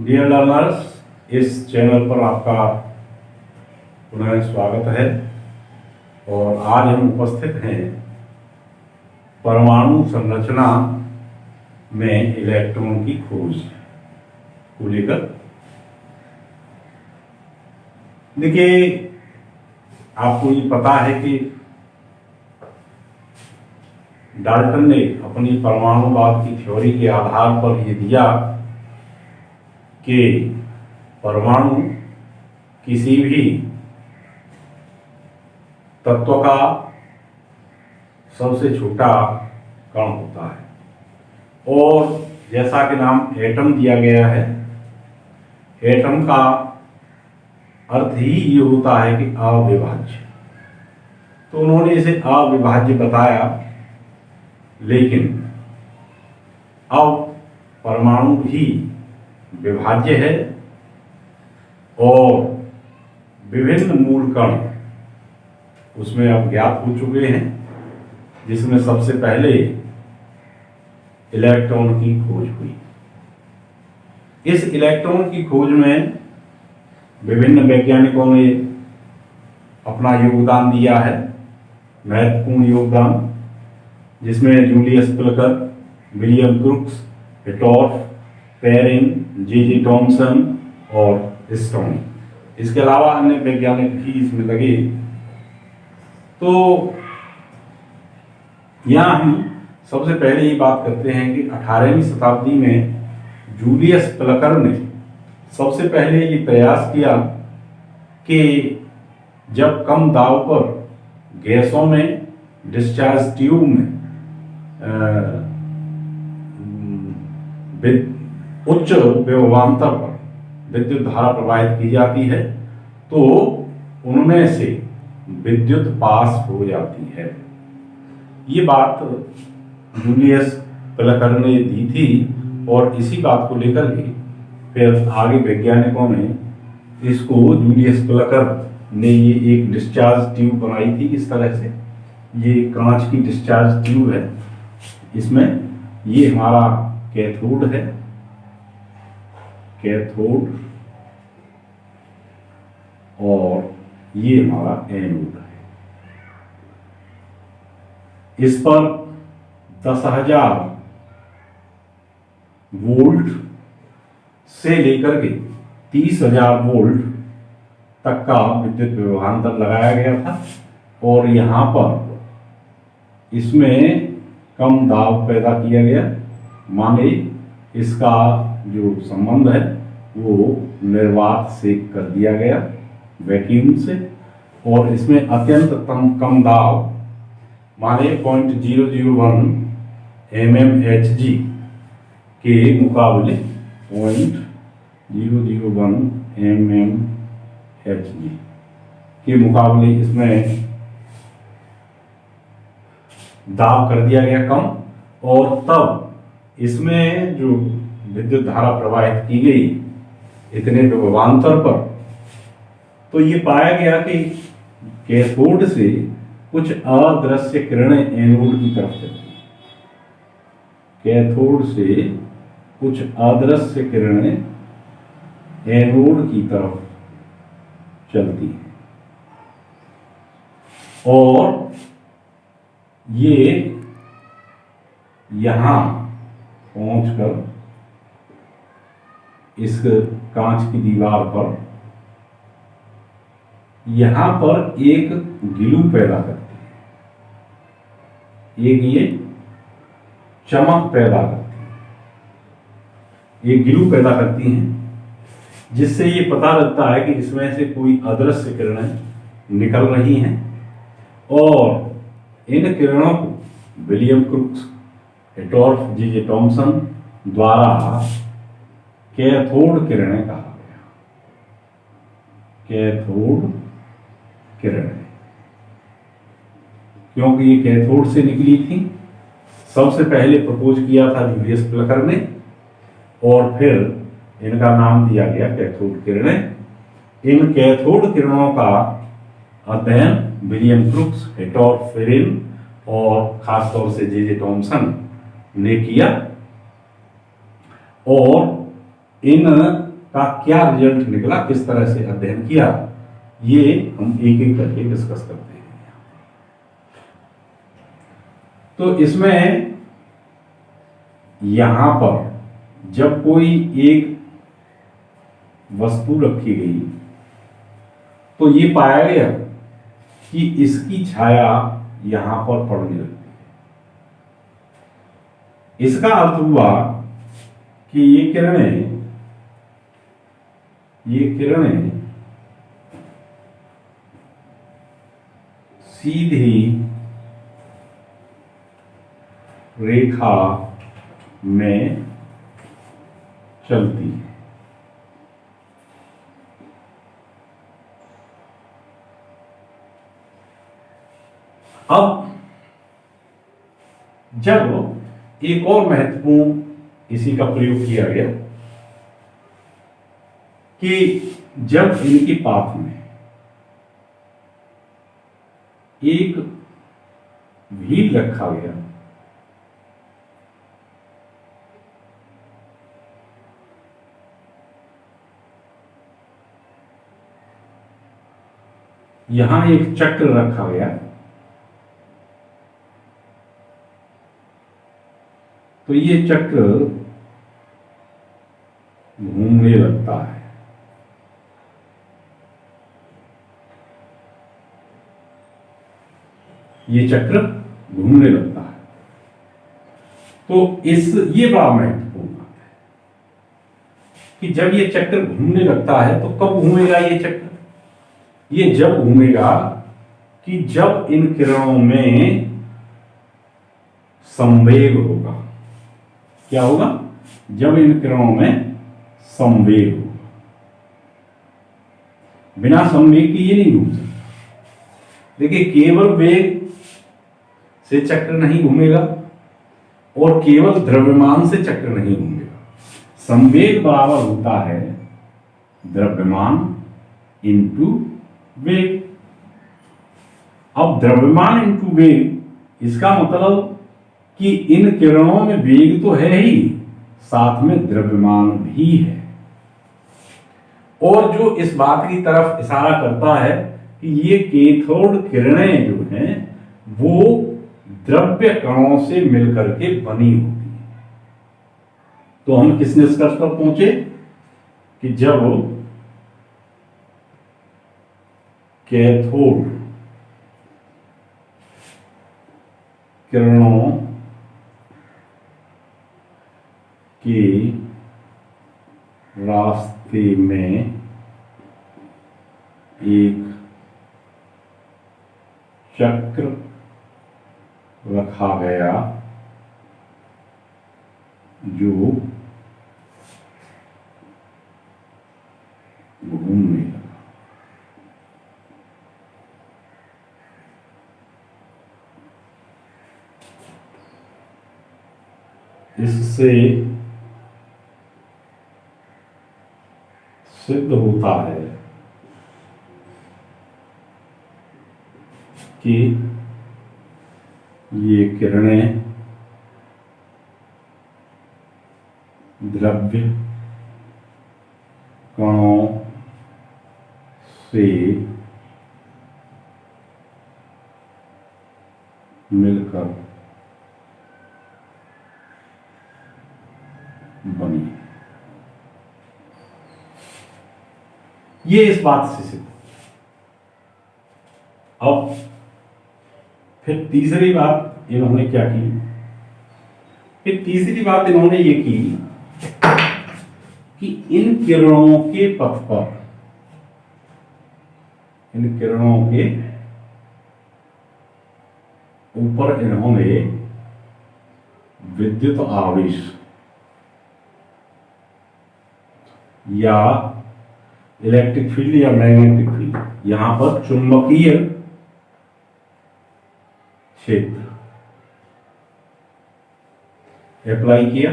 Dear learners, इस channel पर आपका पुनः स्वागत है। और आज हम उपस्थित हैं परमाणु संरचना में इलेक्ट्रॉन की खोज को लेकर। देखिए, आपको ये पता है कि डाल्टन ने अपनी परमाणुवाद की थ्योरी के आधार पर ये दिया कि परमाणु किसी भी तत्व का सबसे छोटा कण होता है। और जैसा कि नाम एटम दिया गया है, एटम का अर्थ ही ये होता है कि अविभाज्य। तो उन्होंने इसे अविभाज्य बताया, लेकिन अब परमाणु भी विभाज्य है और विभिन्न मूल कण उसमें अब ज्ञात हो चुके हैं, जिसमें सबसे पहले इलेक्ट्रॉन की खोज हुई। इस इलेक्ट्रॉन की खोज में विभिन्न वैज्ञानिकों ने अपना योगदान दिया है, महत्वपूर्ण योगदान, जिसमें Julius Plucker, William Crookes, Hittorf, Perrin, J Thomson और स्टोन। इसके अलावा अन्य वैज्ञानिक भी इसमें लगे। तो यहाँ हम सबसे पहले ये बात करते हैं कि 18वीं शताब्दी में जूलियस प्लकर ने सबसे पहले ये प्रयास किया कि जब कम दाब पर गैसों में डिस्चार्ज ट्यूब में उच्च विभवांतर पर विद्युत धारा प्रवाहित की जाती है, तो उनमें से विद्युत पास हो जाती है। ये बात जूलियस प्लकर ने दी थी और इसी बात को लेकर के फिर आगे वैज्ञानिकों ने इसको, जूलियस प्लकर ने ये एक डिस्चार्ज ट्यूब बनाई थी। इस तरह से ये कांच की डिस्चार्ज ट्यूब है, इसमें ये हमारा कैथोड है, कैथोड, और ये हमारा एनोड है। इस पर 10,000 वोल्ट से लेकर के 30,000 वोल्ट तक का विद्युत विभवांतर लगाया गया था। और यहाँ पर इसमें कम दाब पैदा किया गया, माने इसका जो संबंध है वो निर्वात से कर दिया गया वैक्यूम से। और इसमें अत्यंत कम दाब, माने 0.001 mmHg के मुकाबले 0.001 mmHg के मुकाबले इसमें दाब कर दिया गया कम। और तब इसमें जो विद्युत धारा प्रवाहित की गई इतने विभवांतर पर, तो ये पाया गया कि कैथोड से कुछ अदृश्य किरणें एनोड की तरफ चलती हैं। कैथोड से कुछ अदृश्य किरणें एनोड की तरफ चलती हैं और ये यहां पहुंचकर इस कांच की दीवार पर यहां पर एक गिलू पैदा करती है, एक ये चमक पैदा करती है, एक गिलू पैदा करती हैं, जिससे ये पता लगता है कि इसमें से कोई अदृश्य किरणें निकल रही हैं। और इन किरणों को विलियम क्रुक्स, हेटोर्फ, जे थॉमसन द्वारा कैथोड किरणें कहा गया। कैथोड किरणें, क्योंकि ये कैथोड से निकली थी। सबसे पहले प्रपोज किया था जूलियस प्लकर ने, और फिर इनका नाम दिया गया कैथोड किरणें। इन कैथोड किरणों का अध्ययन विलियम क्रुक्स, हेटोर्फ, पेरिन और खासतौर से जे थॉमसन ने किया। और इन का क्या रिजल्ट निकला, किस तरह से अध्ययन किया, ये हम एक एक करके डिस्कस करते हैं। तो इसमें यहां पर जब कोई एक वस्तु रखी गई तो ये पाया गया कि इसकी छाया यहां पर पड़ने लगती है। इसका अर्थ हुआ कि ये किरणें सीधी रेखा में चलती है। अब जब एक और महत्वपूर्ण इसी का प्रयोग किया गया कि जब इनके पाथ में एक व्हील रखा गया यहां एक चक्र रखा गया तो ये चक्र घूमने लगता है। ये चक्र घूमने लगता है। तो ये बड़ा महत्वपूर्ण बात है कि जब ये चक्र घूमने लगता है तो कब घूमेगा ये चक्र? ये जब घूमेगा कि जब इन किरणों में संवेग होगा। क्या होगा? जब इन किरणों में संवेग होगा। बिना संवेग के ये नहीं घूम सकता। देखिए, केवल वेग से चक्र नहीं घूमेगा और केवल द्रव्यमान से चक्र नहीं घूमेगा। संवेग बराबर होता है द्रव्यमान इंटू वेग। अब द्रव्यमान इंटू वेग, इसका मतलब कि इन किरणों में वेग तो है ही, साथ में द्रव्यमान भी है। और जो इस बात की तरफ इशारा करता है कि ये कैथोड किरणें जो हैं वो द्रव्य कणों से मिलकर के बनी होती है। तो हम किस निष्कर्ष पर पहुंचे कि जब कैथोड किरणों के रास्ते में एक चक्र रखा गया जो घूमने लगा। इससे सिद्ध होता है कि ये किरणें द्रव्य कणों से मिलकर बनी। ये इस बात से सिद्ध। अब फिर तीसरी बात इन्होंने क्या की? फिर तीसरी बात इन्होंने ये की कि इन किरणों के पथ पर, इन किरणों के ऊपर इन्होंने विद्युत आवेश या इलेक्ट्रिक फील्ड या मैग्नेटिक फील्ड, यहां पर चुंबकीय क्षेत्र अप्लाई किया।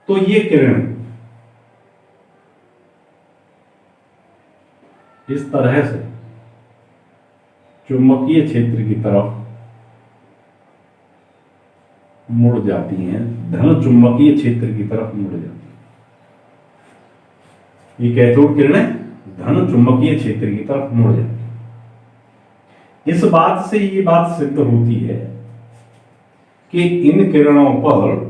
तो ये किरण इस तरह से चुंबकीय क्षेत्र की तरफ मुड़ जाती हैं, धन चुंबकीय क्षेत्र की तरफ मुड़ जाती हैं। ये कैथोड किरणें धन चुंबकीय क्षेत्र की तरफ मुड़ जाती हैं। इस बात से ये बात सिद्ध होती है कि इन किरणों पर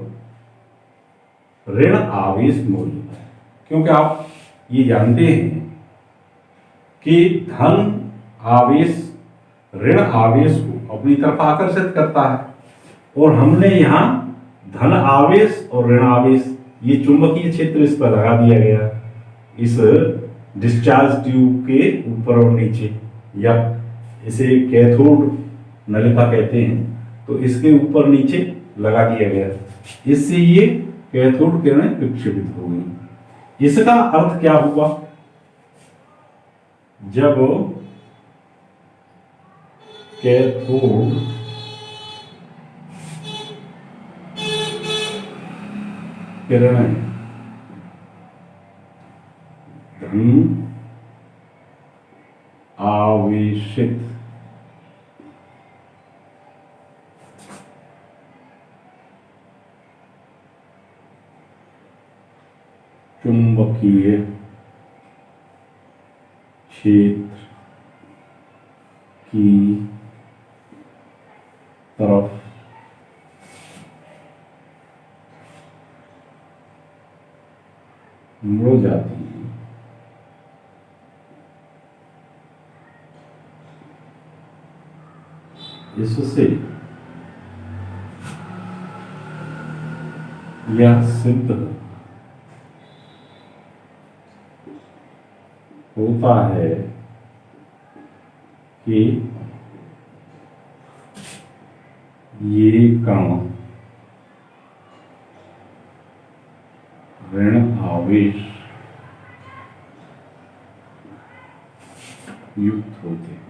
ऋण आवेश मौजूद है, क्योंकि आप ये जानते हैं कि धन आवेश ऋण आवेश को अपनी तरफ आकर्षित करता है, और हमने यहां धन आवेश और ऋण आवेश ये चुंबकीय क्षेत्र इस पर लगा दिया गया, इस डिस्चार्ज ट्यूब के ऊपर और नीचे, या इसे कैथोड नलिका कहते हैं, तो इसके ऊपर नीचे लगा दिया गया। इससे ये कैथोड किरणें विक्षेपित हो गई। इसका अर्थ क्या हुआ? जब कैथोड किरणें धन आवेशित चुंबकीय क्षेत्र की तरफ मुड़ जाती है, इससे यह सिद्ध होता है कि ये कण ऋण आवेश युक्त होते हैं।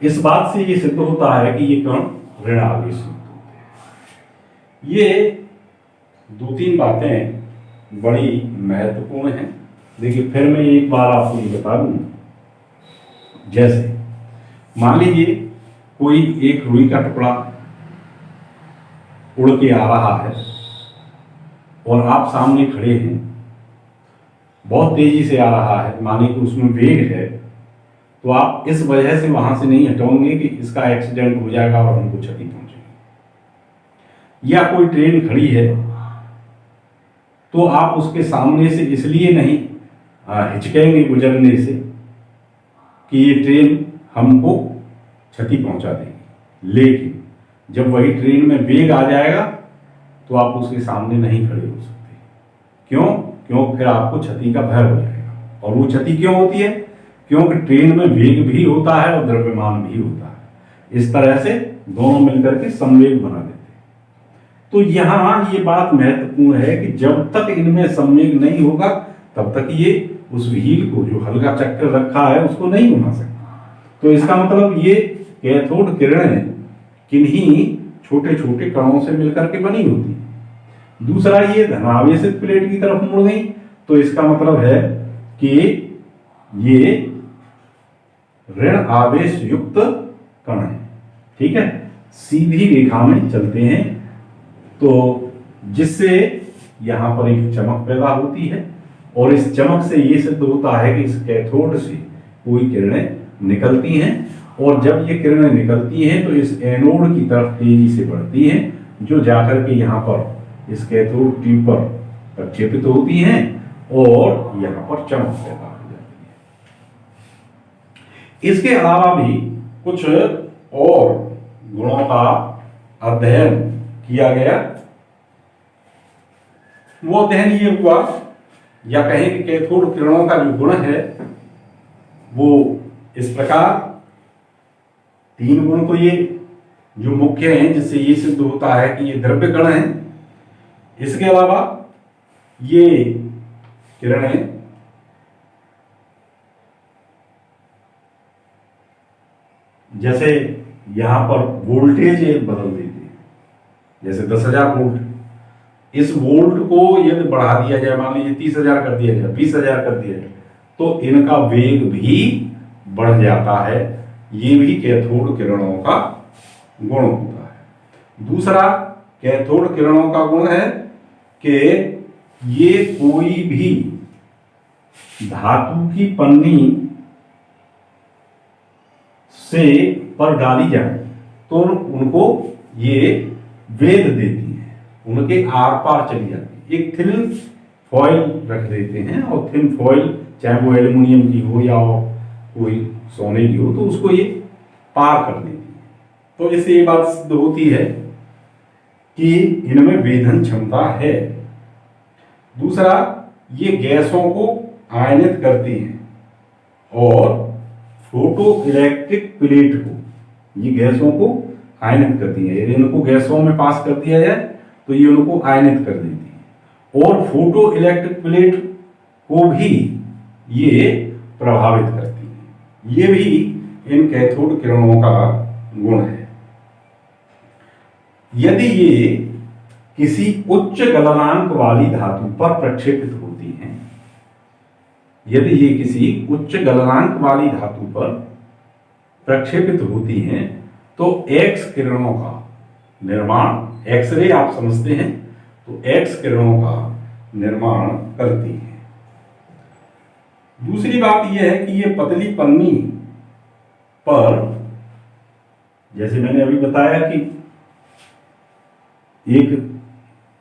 इस बात से ये सिद्ध होता है कि ये कण ऋण आवेश युक्त होते हैं। ये दो तीन बातें बड़ी महत्वपूर्ण हैं। देखिए, फिर मैं एक बार आपको ये बता दूं, जैसे मान लीजिए कोई एक रुई का टुकड़ा उड़ के आ रहा है और आप सामने खड़े हैं, बहुत तेजी से आ रहा है, माने कि उसमें वेग है, तो आप इस वजह से वहां से नहीं हटोगे कि इसका एक्सीडेंट हो जाएगा और हमको क्षति पहुंचेगी। या कोई ट्रेन खड़ी है तो आप उसके सामने से इसलिए नहीं हिचकेंगे गुजरने से कि ये ट्रेन हमको क्षति पहुंचा देगी, लेकिन जब वही ट्रेन में वेग आ जाएगा तो आप उसके सामने नहीं खड़े हो सकते। क्यों? फिर आपको क्षति का भय हो जाएगा। और वो क्षति क्यों होती है? क्योंकि ट्रेन में वेग भी होता है और द्रव्यमान भी होता है। इस तरह से दोनों मिलकर के संवेग बना देते हैं। तो यहां ये बात महत्वपूर्ण है कि जब तक इनमें संवेग नहीं होगा तब तक ये उस व्हील को, जो हल्का चक्कर रखा है, उसको नहीं घुमा सकता। तो इसका मतलब ये कैथोड किरणें किन्हीं छोटे छोटे कणों से मिलकर के बनी होती है। दूसरा, ये धनावेशित प्लेट की तरफ मुड़ गई, तो इसका मतलब है कि ये ऋण आवेश युक्त कण है। ठीक है, सीधी रेखा में चलते हैं, तो जिससे यहां पर एक चमक पैदा होती है, और इस चमक से ये सिद्ध होता है कि इस कैथोड से कोई किरणें निकलती हैं, और जब ये किरणें निकलती हैं तो इस एनोड की तरफ तेजी से बढ़ती हैं, जो जाकर के यहाँ पर इस कैथोड ट्यूब पर प्रक्षेपित होती हैं और यहाँ पर चमक पैदा हो जाती है। इसके अलावा भी कुछ और गुणों का अध्ययन किया गया। वो अध्ययन ये हुआ, या कहें कि कैथोड किरणों का जो गुण है वो इस प्रकार, तीन गुण तो ये जो मुख्य हैं जिससे ये सिद्ध होता है कि ये द्रव्य कण है। इसके अलावा ये किरणें जैसे यहां पर वोल्टेज बदल देती है, जैसे 10,000 वोल्ट, इस वोल्ट को यदि बढ़ा दिया जाए, मान लीजिए 30,000 कर दिया जाए, 20,000 कर दिया जाए, तो इनका वेग भी बढ़ जाता है। ये भी कैथोड किरणों का गुण होता है। दूसरा कैथोड किरणों का गुण है कि ये कोई भी धातु की पन्नी से पर डाली जाए तो उनको ये वेध देती है, उनके आर पार चली जाती है। एक थिन फॉइल रख देते हैं और थिन फॉइल चाहे वो एल्युमिनियम की हो या कोई सोने की हो तो उसको ये पार कर देती है। तो इससे ये बात सिद्ध होती है कि इनमें वेधन क्षमता है। दूसरा, ये गैसों को आयनित करती हैं और फोटो इलेक्ट्रिक प्लेट को, ये गैसों को आयनित करती है। यदि इनको गैसों में पास कर दिया जाए तो ये उनको आयनित कर देती है और फोटो इलेक्ट्रिक प्लेट को भी ये प्रभावित करती है। ये भी इन कैथोड किरणों का गुण है। यदि ये किसी उच्च गलनांक वाली धातु पर प्रक्षेपित होती हैं, यदि ये किसी उच्च गलनांक वाली धातु पर प्रक्षेपित होती हैं तो एक्स किरणों का निर्माण, एक्सरे आप समझते हैं, तो एक्स किरणों का निर्माण करती है। दूसरी बात यह है कि ये पतली पन्नी पर, जैसे मैंने अभी बताया कि एक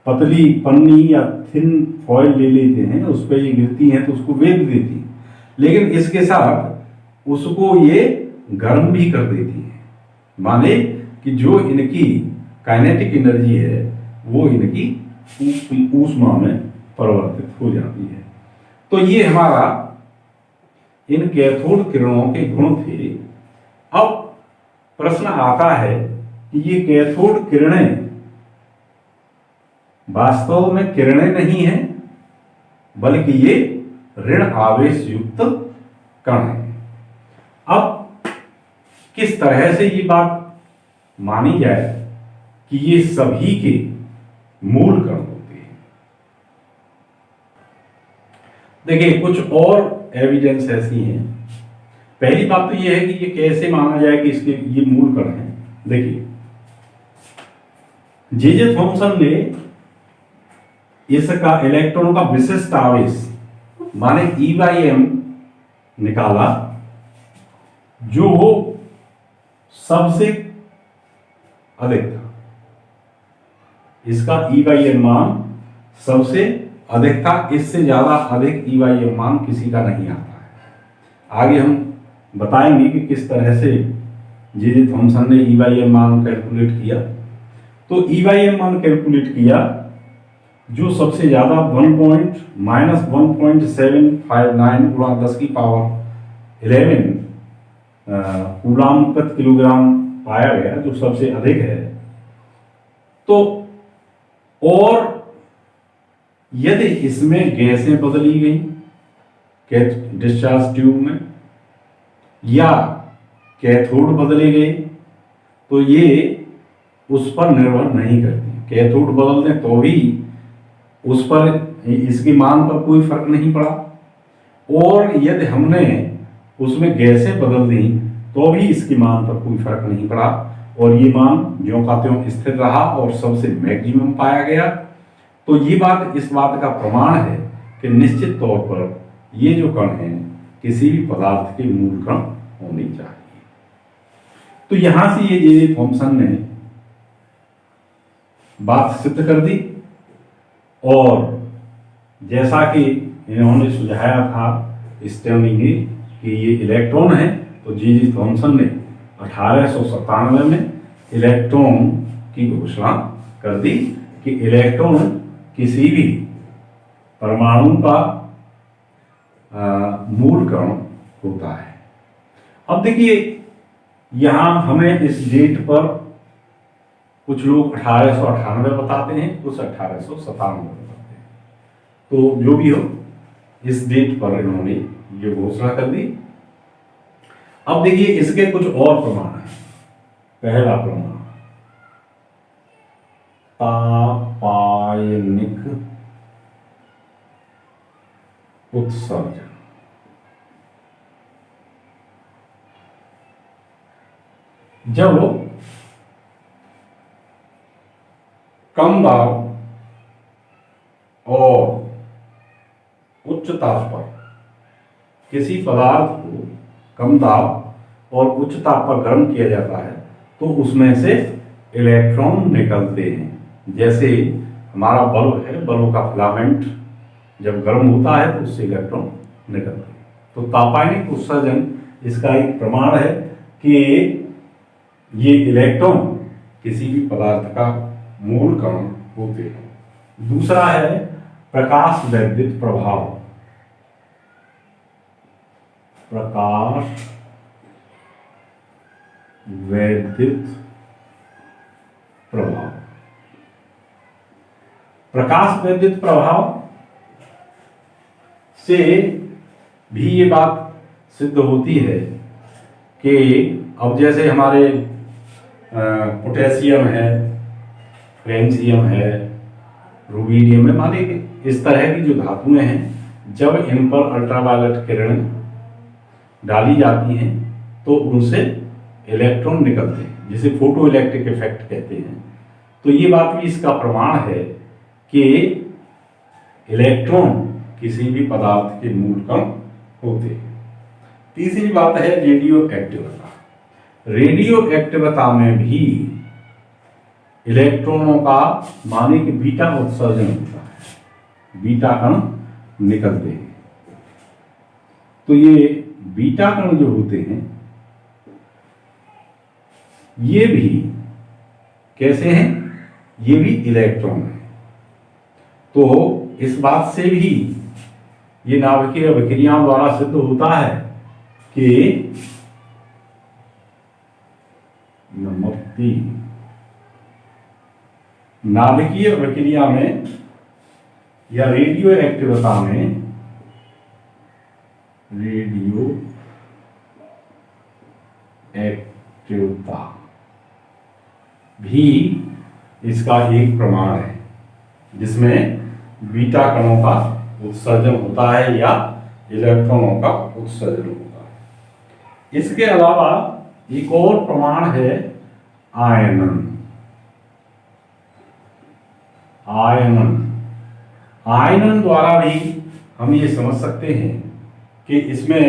पतली पन्नी या थिन फॉइल ले लेते हैं, उस पर ये गिरती हैं तो उसको वेग देती है, लेकिन इसके साथ उसको ये गर्म भी कर देती है। माने कि जो इनकी काइनेटिक एनर्जी है वो इनकी ऊष्मा में परिवर्तित हो जाती है। तो ये हमारा इन कैथोड किरणों के गुण थे। अब प्रश्न आता है कि ये कैथोड किरणें वास्तव में किरणें नहीं हैं, बल्कि ये ऋण आवेश युक्त कण है। अब किस तरह से ये बात मानी जाए कि ये सभी के मूल कण होते हैं? देखिए, कुछ और एविडेंस ऐसी हैं। पहली बात तो ये है कि ये कैसे माना जाए कि इसके ये मूल कण हैं। देखिए, जे थॉमसन ने इसका इलेक्ट्रॉनों का विशिष्ट आवेश माने E/m निकाला, जो सबसे अधिक था। इसका E/m मान सबसे अधिक था, इससे ज्यादा अधिक E/m मान किसी का नहीं आता है। आगे हम बताएंगे कि किस तरह से जे थॉमसन ने E/m मान कैलकुलेट किया। तो E/m मान कैलकुलेट किया जो सबसे ज्यादा 1.-1.759 गुणा 10 की पावर 11 कूलाम प्रति किलोग्राम पाया गया, जो सबसे अधिक है। तो और यदि इसमें गैसें बदली गई डिस्चार्ज ट्यूब में या कैथोड बदले गए तो ये उस पर निर्भर नहीं करती। कैथोड बदल दें तो भी उस पर, इसकी मान पर कोई फर्क नहीं पड़ा, और यदि हमने उसमें गैसें बदल दी तो भी इसकी मान पर कोई फर्क नहीं पड़ा, और ये मान ज्यों का त्यों स्थिर रहा और सबसे मैक्सिमम पाया गया। तो ये बात इस बात का प्रमाण है कि निश्चित तौर पर ये जो कण हैं किसी भी पदार्थ के मूल कण होने चाहिए। तो यहां से ये जे थॉमसन ने बात सिद्ध कर दी, और जैसा कि इन्होंने सुझाया था स्टर्लिंग कि ये इलेक्ट्रॉन है, तो जे थॉमसन ने 1897 में इलेक्ट्रॉन की घोषणा कर दी कि इलेक्ट्रॉन किसी भी परमाणु का मूल कण होता है। अब देखिए, यहां हमें इस डेट पर कुछ लोग 1898 बताते हैं, कुछ 1897 बताते हैं। तो जो भी हो, इस डेट पर इन्होंने ये घोषणा कर दी। अब देखिए, इसके कुछ और प्रमाण हैं। पहला प्रमाण, तापायनिक उत्सर्जन। जब कम दाब और उच्च ताप पर किसी पदार्थ को कम दाब और उच्च ताप पर गर्म किया जाता है तो उसमें से इलेक्ट्रॉन निकलते हैं। जैसे हमारा बल्ब है, बल्ब का फिलामेंट जब गर्म होता है तो उससे इलेक्ट्रॉन निकलते हैं। तो तापायनिक उत्सर्जन इसका एक प्रमाण है कि ये इलेक्ट्रॉन किसी भी पदार्थ का मूल कण होते हैं। दूसरा है प्रकाश वैद्युत प्रभाव। प्रकाश वैद्युत प्रभाव। प्रकाश वैद्युत प्रभाव से भी ये बात सिद्ध होती है कि अब जैसे हमारे पोटेशियम है, फ्रेंशियम है, रुबीडियम है, माने इस तरह की जो धातुएं हैं, जब इन पर अल्ट्रावायलेट किरण डाली जाती हैं तो उनसे इलेक्ट्रॉन निकलते हैं, जिसे फोटो इलेक्ट्रिक इफेक्ट कहते हैं। तो ये बात भी इसका प्रमाण है कि इलेक्ट्रॉन किसी भी पदार्थ के मूल कण होते हैं। तीसरी बात है रेडियो एक्टिविटी। रेडियो एक्टिविटी में भी इलेक्ट्रॉनों का माने कि बीटा उत्सर्जन होता है, बीटा कण निकलते हैं। तो ये बीटा कण जो होते हैं ये भी कैसे हैं? ये भी इलेक्ट्रॉन है। तो इस बात से भी ये नाभिकीय अभिक्रियाओं द्वारा सिद्ध होता है कि नाभिकीय अभिक्रिया में या रेडियो एक्टिविटी में, रेडियो एक्टिविटी भी इसका एक प्रमाण है जिसमें बीटा कणों का उत्सर्जन होता है या इलेक्ट्रॉनों का उत्सर्जन होता है। इसके अलावा एक और प्रमाण है आयनन। आयनन द्वारा भी हम ये समझ सकते हैं कि इसमें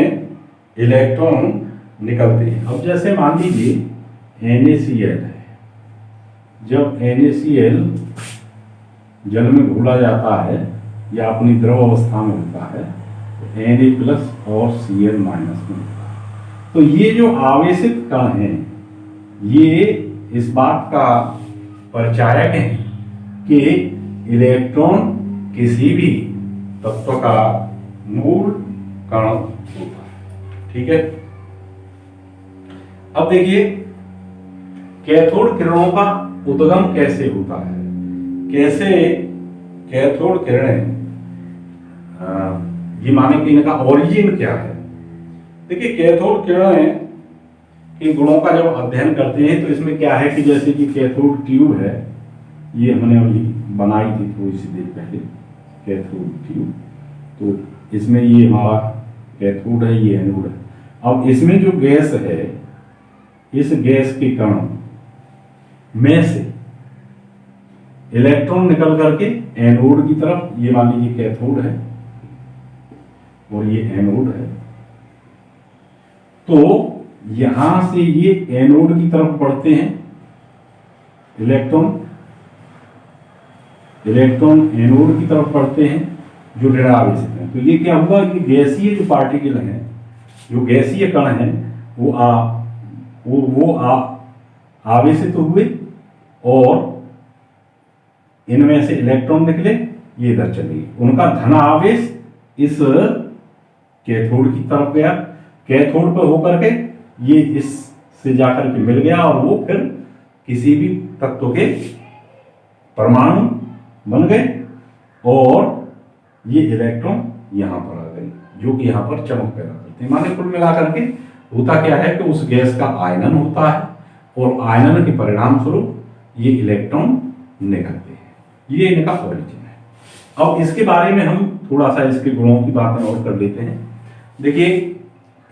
इलेक्ट्रॉन निकलते हैं। अब जैसे मान लीजिए NaCl है, जब NaCl जल में घोला जाता है या अपनी द्रव अवस्था में होता है तो Na+ और Cl- में होता है। तो ये जो आवेशित कण हैं ये इस बात का परिचायक है कि इलेक्ट्रॉन किसी भी तत्व का मूल कण होता है। ठीक है, अब देखिए कैथोड किरणों का उद्गम कैसे होता है, कैसे कैथोड किरणें ये माने कि इनका ओरिजिन क्या है। देखिए कैथोड किरणें के गुणों का जब अध्ययन करते हैं तो इसमें क्या है कि जैसे कि कैथोड ट्यूब है, ये हमने अभी बनाई थी थोड़ी सी देर पहले कैथोड ट्यूब। तो इसमें ये हमारा कैथोड है, ये एनोड है। अब इसमें जो गैस है, इस गैस के कण में से इलेक्ट्रॉन निकल करके एनोड की तरफ, ये मान लीजिए कैथोड है और ये एनोड है, तो यहां से ये एनोड की तरफ बढ़ते हैं इलेक्ट्रॉन एनोड की तरफ बढ़ते हैं जो ऋणावेशित हैं। तो ये क्या हुआ कि गैसीय जो पार्टिकल हैं, जो गैसीय कण हैं वो आवेशित हुए और इनमें से इलेक्ट्रॉन निकले, ये इधर चले गए। उनका धन आवेश इस कैथोड की तरफ गया, कैथोड पर होकर के ये इससे जाकर के मिल गया और वो फिर किसी भी तत्व के परमाणु बन गए और ये इलेक्ट्रॉन यहां पर आ गए जो कि यहां पर चमक पैदा करते हैं। माने कुल मिलाकर के होता क्या है कि उस गैस का आयनन होता है और आयनन के परिणाम स्वरूप ये इलेक्ट्रॉन निकलते हैं। ये इनका ओरिजिन है। अब इसके बारे में हम थोड़ा सा इसके गुणों की बातें और कर लेते हैं। देखिए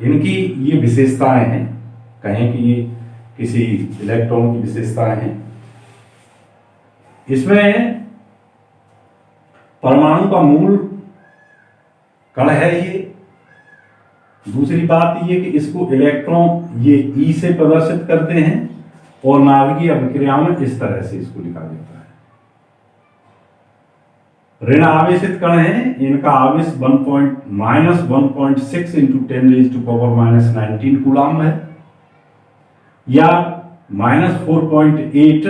इनकी ये विशेषताएं हैं, कहें कि ये किसी इलेक्ट्रॉन की विशेषताएं हैं। इसमें परमाणु का मूल कण है ये। दूसरी बात ये कि इसको इलेक्ट्रॉन ये ई से प्रदर्शित करते हैं और नाभिकीय अभिक्रियाओं में इस तरह से इसको लिखा जाता है। ऋण आवेशित कण है, इनका आवेश -1.6 इंटू 10⁻⁻19 कूलम है, या -4.8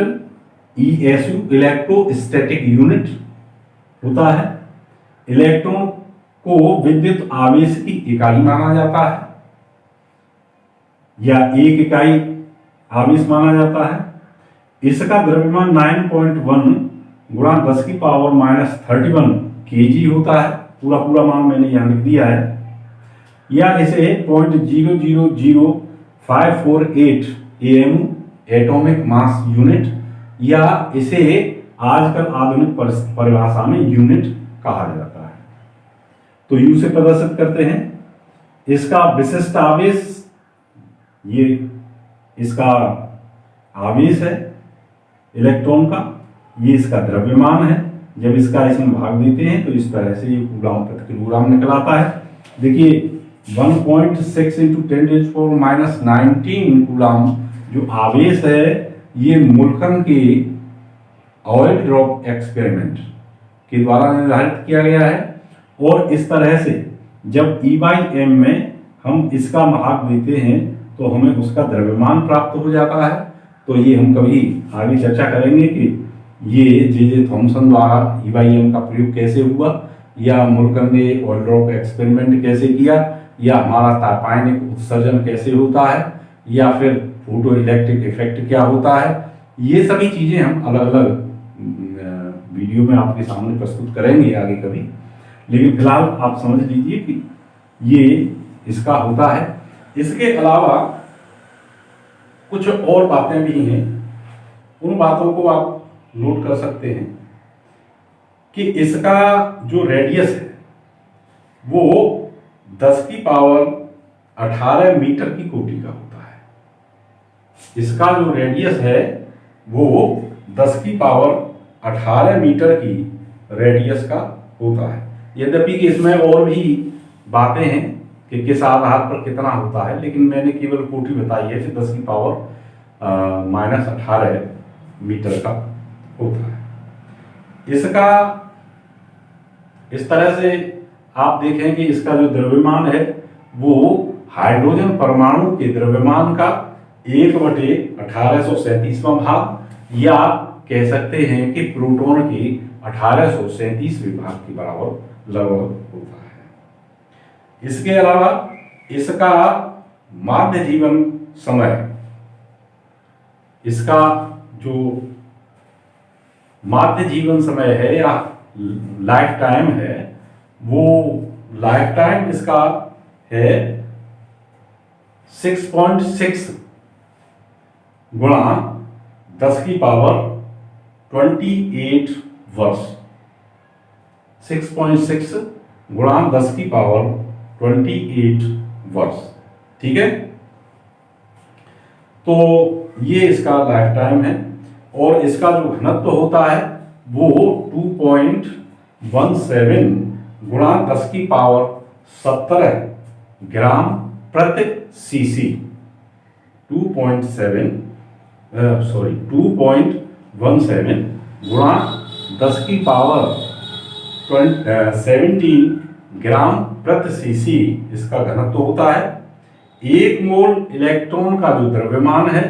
ESU इलेक्ट्रोस्टैटिक यूनिट होता है। इलेक्ट्रॉन को विद्युत आवेश की इकाई माना जाता है या एक इकाई आवेश माना जाता है। इसका द्रव्यमान 9.1 गुणा 10⁻31 kg होता है। पूरा मान मैंने यहां लिख दिया है। या इसे 0.00548 AMU एटॉमिक मास यूनिट, या इसे आजकल आधुनिक परिभाषा में यूनिट कहा जाता है। तो यू से प्रदर्शित करते हैं। इसका विशिष्ट आवेश, ये इसका आवेश है इलेक्ट्रॉन का, ये इसका द्रव्यमान है। जब इसका इसमें भाग देते हैं तो इस तरह से ये कूलम प्रति किलोग्राम निकल आता है। देखिए 1.6 इंटू 10⁻⁻19 कूलम जो आवेश है, ये मुल्कन के ऑयल ड्रॉप एक्सपेरिमेंट के द्वारा निर्धारित किया गया है। और इस तरह से जब E/m में हम इसका भाग देते हैं तो हमें उसका द्रव्यमान प्राप्त हो जाता है। तो ये हम कभी आगे चर्चा करेंगे कि ये जे थॉमसन द्वारा E/m का प्रयोग कैसे हुआ, या मुल्कन ने ऑयल ड्रॉप एक्सपेरिमेंट कैसे किया, या हमारा तापायनिक उत्सर्जन कैसे होता है, या फिर फोटो इलेक्ट्रिक इफेक्ट क्या होता है। ये सभी चीजें हम अलग अलग वीडियो में आपके सामने प्रस्तुत करेंगे आगे कभी। लेकिन फिलहाल आप समझ लीजिए कि ये इसका होता है। इसके अलावा कुछ और बातें भी हैं, उन बातों को आप नोट कर सकते हैं कि इसका जो रेडियस है वो 10⁻18 मीटर की कोटि का होता है। इसका जो रेडियस है वो 10⁻18 मीटर की रेडियस का होता है। यद्यपि कि इसमें और भी बातें हैं कि किस आधार पर कितना होता है, लेकिन मैंने केवल कोटि बताई है कि 10⁻⁻18 मीटर का होता है। इसका इस तरह से आप देखें कि इसका जो द्रव्यमान है वो हाइड्रोजन परमाणु के द्रव्यमान का 1/1837वां भाग, या कह सकते हैं कि प्रोटॉन के 1837वें भाग के बराबर लगभग होता है। इसके अलावा इसका माध्य जीवन समय, इसका जो माध्य जीवन समय है या लाइफ टाइम है, वो लाइफ टाइम इसका है 6.6 गुणा 10⁻28 वर्ष। 6.6 गुणा 10⁻28 वर्ष। ठीक है, तो ये इसका लाइफ टाइम है। और इसका जो घनत्व होता है वो 2.17 गुणा 10⁻17 ग्राम प्रति सीसी। 2.17 गुणा 10⁻17 ग्राम प्रति सीसी इसका घनत्व होता है। 1 मोल इलेक्ट्रॉन का जो द्रव्यमान है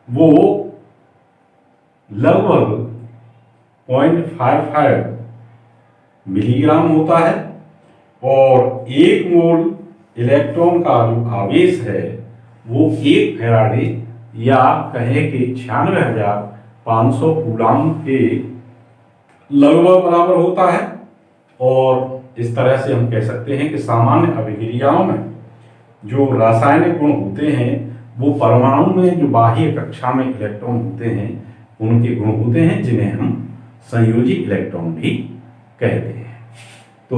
वो लगभग 0.55 मिलीग्राम होता है, और 1 मोल इलेक्ट्रॉन का जो आवेश है वो 1 फैराडे या कहें कि 96,500 कूलम के लगभग बराबर होता है। और इस तरह से हम कह सकते हैं कि सामान्य अभिक्रियाओं में जो रासायनिक गुण होते हैं वो परमाणु में जो बाह्य कक्षा में इलेक्ट्रॉन होते हैं उनके गुण होते हैं, जिन्हें हम संयोजी इलेक्ट्रॉन भी कहते हैं। तो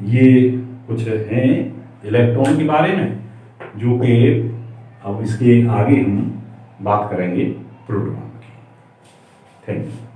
ये कुछ हैं इलेक्ट्रॉन के बारे में, जो कि अब इसके आगे हम बात करेंगे फ्लूइड पंप की। Thank you.